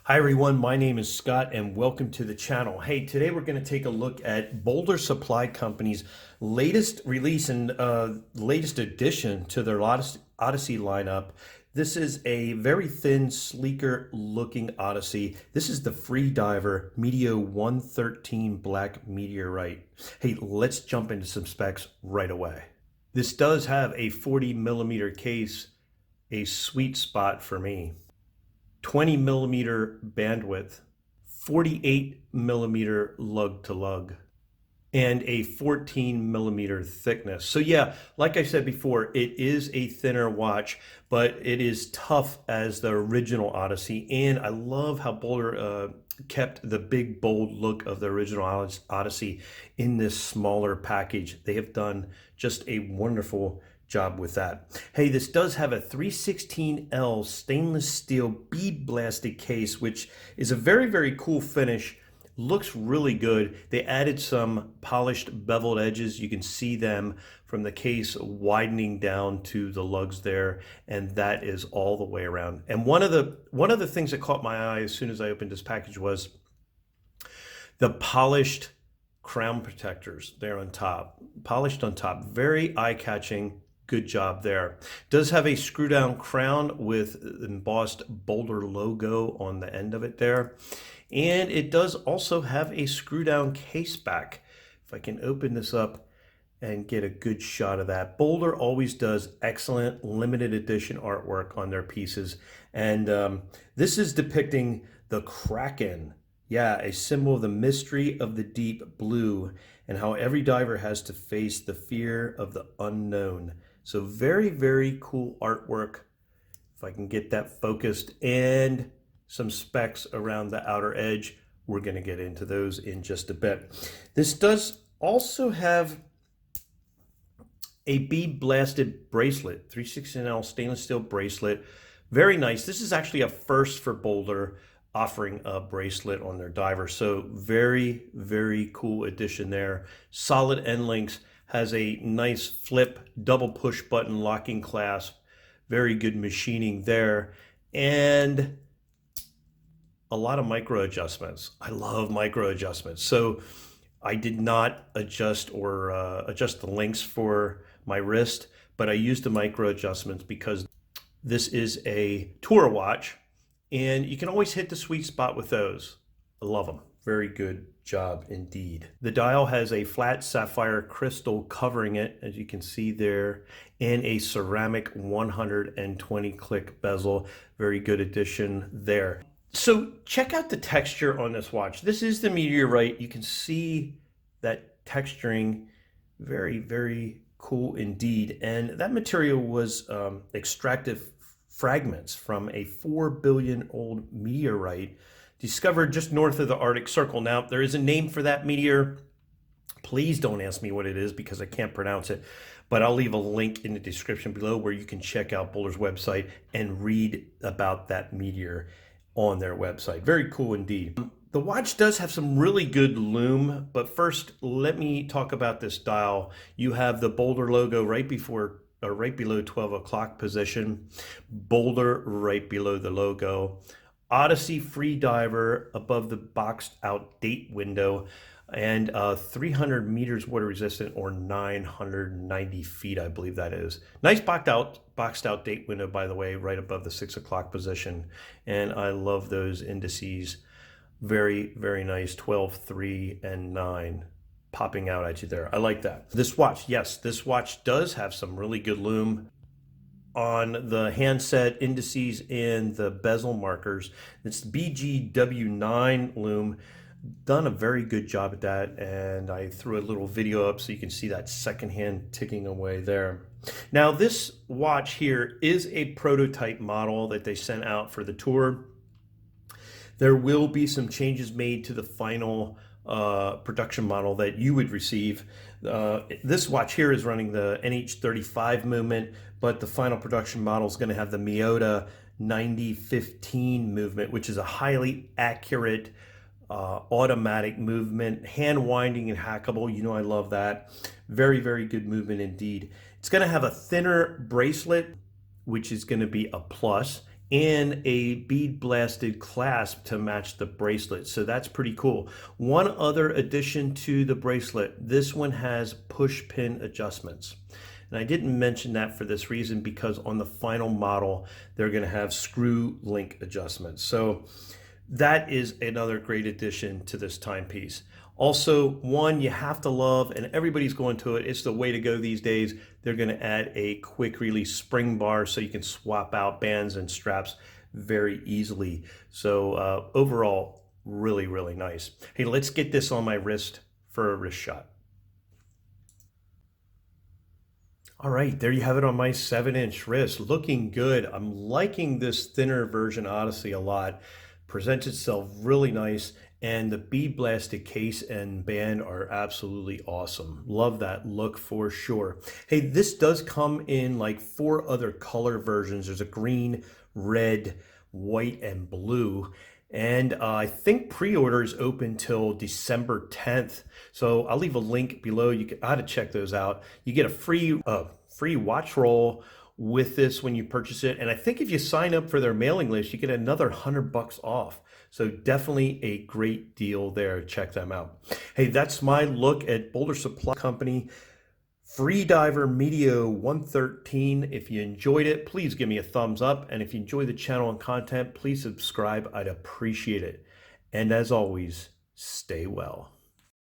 Hi everyone, my name is Scott and welcome to the channel. Hey, today we're going to take a look at Boldr Supply Company's latest release and latest addition to their Odyssey lineup. This is a very thin, sleeker looking Odyssey. This is the Freediver Meteo 113 Black Meteorite. Hey, let's jump into some specs right away. This does have a 40mm case, a sweet spot for me. 20mm bandwidth, 48mm lug to lug, and a 14mm thickness. So yeah, like I said before, it is a thinner watch, but it is tough as the original Odyssey. And I love how Boldr kept the big, bold look of the original Odyssey in this smaller package. They have done just a wonderful job with that. Hey, this does have a 316L stainless steel bead blasted case, which is a very, very cool finish. Looks really good. They added some polished beveled edges. You can see them from the case widening down to the lugs there, and that is all the way around. And one of the things that caught my eye as soon as I opened this package was the polished crown protectors there on top. Polished on top. Very eye-catching. Good job there. Does have a screw down crown with embossed Boldr logo on the end of it there. And it does also have a screw down case back. If I can open this up and get a good shot of that. Boldr always does excellent limited edition artwork on their pieces. And this is depicting the Kraken. Yeah, a symbol of the mystery of the deep blue and how every diver has to face the fear of the unknown. So very, very cool artwork. If I can get that focused, and some specs around the outer edge. We're going to get into those in just a bit. This does also have a bead blasted bracelet, 316L stainless steel bracelet. Very nice. This is actually a first for Boldr, offering a bracelet on their diver. So very, very cool addition there. Solid end links. Has a nice flip double push button locking clasp. Very good machining there. And a lot of micro adjustments. I love micro adjustments. So I did not adjust the links for my wrist, but I used the micro adjustments because this is a tour watch and you can always hit the sweet spot with those. I love them. Very good job indeed. The dial has a flat sapphire crystal covering it, as you can see there, and a ceramic 120 click bezel. Very good addition there. So check out the texture on this watch. This is the Meteorite. You can see that texturing. Very, very cool indeed. And that material was extracted fragments from a 4 billion old meteorite discovered just north of the Arctic Circle. Now, there is a name for that meteor. Please don't ask me what it is because I can't pronounce it, but I'll leave a link in the description below where you can check out Boldr's website and read about that meteor on their website. Very cool indeed. The watch does have some really good lume, but first let me talk about this dial. You have the Boldr logo right below 12 o'clock position, Boldr right below the logo, Odyssey Freediver above the boxed out date window, and 300 meters water resistant, or 990 feet, I believe that is. Nice boxed out date window, by the way, right above the 6 o'clock position. And I love those indices. Very, very nice. 12, 3, and 9 popping out at you there. I like that. This watch, yes, this watch does have some really good lume on the handset indices and the bezel markers. It's BGW9 lume. Done a very good job at that, and I threw a little video up so you can see that second hand ticking away there. Now this watch here is a prototype model that they sent out for the tour. There will be some changes made to the final production model that you would receive. This watch here is running the NH35 movement, but the final production model is going to have the Miyota 9015 movement, which is a highly accurate automatic movement, hand winding and hackable. You know, I love that. Very, very good movement indeed. It's going to have a thinner bracelet, which is going to be a plus, and a bead blasted clasp to match the bracelet. So that's pretty cool. One other addition to the bracelet, this one has push pin adjustments. And I didn't mention that for this reason, because on the final model, they're going to have screw link adjustments. So that is another great addition to this timepiece. Also, one you have to love, and everybody's going to it, it's the way to go these days. They're going to add a quick release spring bar so you can swap out bands and straps very easily. So overall, really, really nice. Hey, let's get this on my wrist for a wrist shot. All right, there you have it on my 7-inch wrist. Looking good. I'm liking this thinner version Odyssey a lot. Presents itself really nice, and the bead blasted case and band are absolutely awesome. Love that look for sure. Hey, this does come in like 4 other color versions. There's a green, red, white, and blue. And I think pre-order is open till December 10th. So I'll leave a link below. You can how to check those out. You get a free watch roll with this when you purchase it. And I think if you sign up for their mailing list, you get another $100 off. So definitely a great deal there. Check them out. Hey, that's my look at Boldr Supply Company Freediver Meteo 113. If you enjoyed it, please give me a thumbs up. And if you enjoy the channel and content, please subscribe. I'd appreciate it. And as always, stay well.